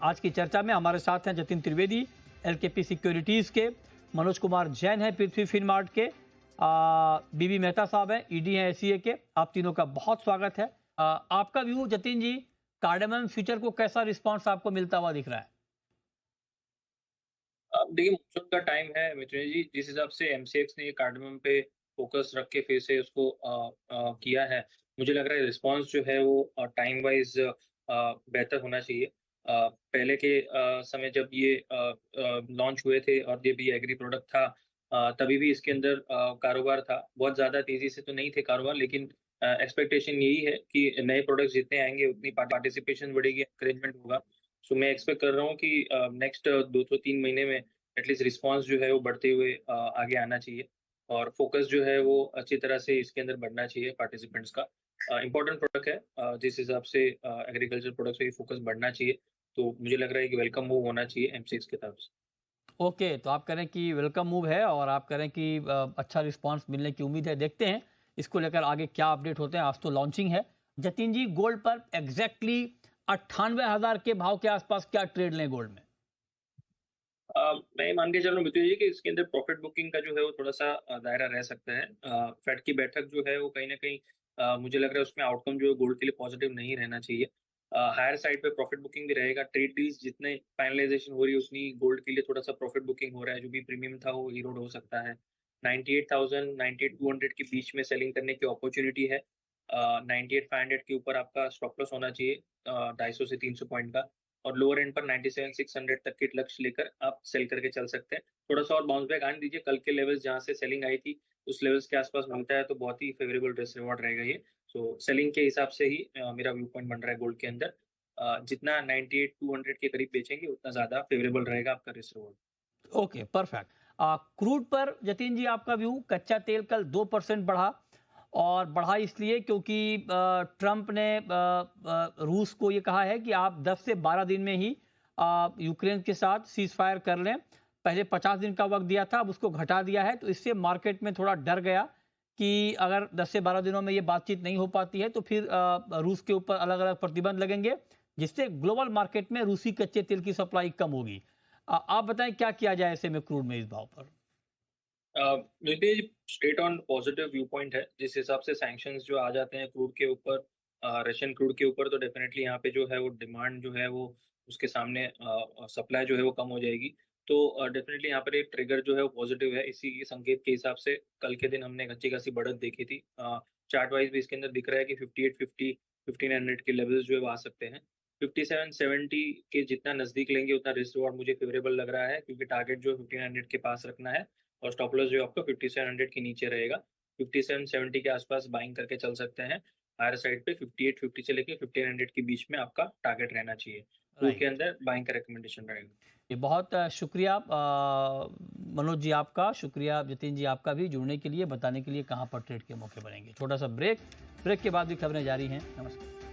आज की चर्चा में हमारे साथ हैं जतिन त्रिवेदी एलकेपी सिक्योरिटीज़ के, मनोज कुमार जैन है पृथ्वी फिनमार्ट के, बीबी मेहता साहब हैं ईडी हैं एसीए के। आप तीनों का बहुत स्वागत है। आपका व्यू जतिन जी, कार्डेमम फ्यूचर को कैसा रिस्पांस आपको मिलता हुआ दिख रहा है? अब देखिए मानसून का टाइम है मिथुन जी, जिस हिसाब से एमसीएक्स ने ये कार्डमम पे फोकस रख के फिर से उसको किया है, मुझे लग रहा है रिस्पांस जो है वो टाइम वाइज बेहतर होना चाहिए। पहले के समय जब ये लॉन्च हुए थे और ये भी एग्री प्रोडक्ट था, तभी भी इसके अंदर कारोबार था। बहुत ज़्यादा तेज़ी से तो नहीं थे कारोबार, लेकिन एक्सपेक्टेशन यही है कि नए प्रोडक्ट्स जितने आएँगे उतनी पार्टिसिपेशन बढ़ेगी, एनकरेजमेंट होगा। सो मैं एक्सपेक्ट कर रहा हूँ कि नेक्स्ट 2 से 3 महीने में एटलीस्ट रिस्पांस जो है वो बढ़ते हुए आगे आना चाहिए और फोकस जो है वो अच्छी तरह से इसके अंदर बढ़ना चाहिए पार्टिसिपेंट्स का। इम्पोर्टेंट प्रोडक्ट है, जिस हिसाब से एग्रीकल्चर प्रोडक्ट्स पे फोकस बढ़ना चाहिए, तो मुझे लग रहा है कि वेलकम मूव होना चाहिए एमसीएक्स की तरफ से। ओके, तो आप कह रहे हैं कि वेलकम मूव है और आप कह रहे हैं कि अच्छा रिस्पांस मिलने की उम्मीद है। देखते हैं इसको लेकर आगे क्या अपडेट होते हैं। आज तो लॉन्चिंग है। जतिन जी, गोल्ड पर एग्जैक्टली 98,000 के भाव के आसपास क्या ट्रेड लें गोल्ड में? मैं मान के चल रहा हूँ मितु जी कि इसके अंदर प्रॉफिट बुकिंग का जो है वो थोड़ा-सा दायरा रह सकता है। फेड की बैठक जो है वो कहीं न कहीं मुझे लग रहा है उसमें आउटकम जो है गोल्ड के लिए पॉजिटिव नहीं रहना चाहिए। हायर साइड पे प्रॉफिट बुकिंग भी रहेगा। ट्रेड डील्स जितने फाइनलाइज़ेशन हो रही है उतनी गोल्ड के लिए थोड़ा-सा प्रॉफिट बुकिंग हो रहा है। जो भी प्रीमियम था वो इरोड हो सकता है। 98,000 98,200 के बीच में सेलिंग करने की अपॉर्च्युनिटी है। 98,500 के ऊपर आपका स्टॉप लॉस होना चाहिए 250 से 300 पॉइंट का। और लोअर एंड पर 97,600 तक के लक्ष्य लेकर आप सेल करके चल सकते हैं। थोड़ा-सा और बाउंस बैक आने दीजिए, कल के लेवल्स जहाँ से सेलिंग आई थी, उस लेवल्स के आस-पास मिलता है तो बहुत ही फेवरेबल रिस्क रिवॉर्ड रहेगा ये। सो सेलिंग के हिसाब से ही मेरा व्यू पॉइंट बन रहा है गोल्ड के अंदर। जितना 98,200 के करीब बेचेंगे उतना ज़्यादा फेवरेबल रहेगा आपका risk reward. Okay, perfect. Crude पर जतिन जी आपका व्यू? कच्चा तेल कल 2% बढ़ा और बढ़ा इसलिए क्योंकि ट्रंप ने रूस को ये कहा है कि आप 10 से 12 दिन में ही यूक्रेन के साथ सीज फायर कर लें। पहले 50 दिन का वक्त दिया था, अब उसको घटा दिया है, तो इससे मार्केट में थोड़ा डर गया कि अगर 10 से 12 दिनों में ये बातचीत नहीं हो पाती है तो फिर रूस के ऊपर अलग अलग प्रतिबंध लगेंगे, जिससे ग्लोबल मार्केट में रूसी कच्चे तेल की सप्लाई कम होगी। आप बताएं क्या किया जाए ऐसे में क्रूड में इस भाव पर? देखिए straight on positive view point है। जिस हिसाब से सैंक्शंस जो आ जाते हैं क्रूड के ऊपर, रशियन क्रूड के ऊपर, तो डेफिनेटली यहाँ पे जो है वो डिमांड जो है वो उसके सामने सप्लाई जो है वो कम हो जाएगी। तो डेफिनेटली यहाँ पर एक ट्रिगर जो है वो पॉजिटिव है। इसी के संकेत के हिसाब से कल के दिन हमने एक अच्छी खासी बढ़त देखी थी। चार्ट वाइज भी इसके अंदर दिख रहा है कि 5850 1500 के लेवल्स जो है वो आ सकते हैं। 5770 के जितना नजदीक लेंगे उतना रिस्क रिवॉर्ड मुझे फेवरेबल लग रहा है, क्योंकि टारगेट जो है 1500 के पास रखना है और स्टॉप लॉस जो है आपका 5700 के नीचे रहेगा। 5770 के आसपास बाइंग करके चल सकते हैं। हायर साइड पे 5850 से लेके 1500 के बीच में आपका टारगेट रहना चाहिए। Crude right. के अंदर बाइंग का रिकमेंडेशन रहेगा। ये बहुत शुक्रिया मनोज जी आपका, शुक्रिया जतिन जी आपका भी जुड़ने के लिए, बताने के लिए कहाँ पर ट्रेड के मौके बनेंगे। छोटा सा ब्रेक, ब्रेक के बाद भी खबरें जारी हैं। नमस्कार।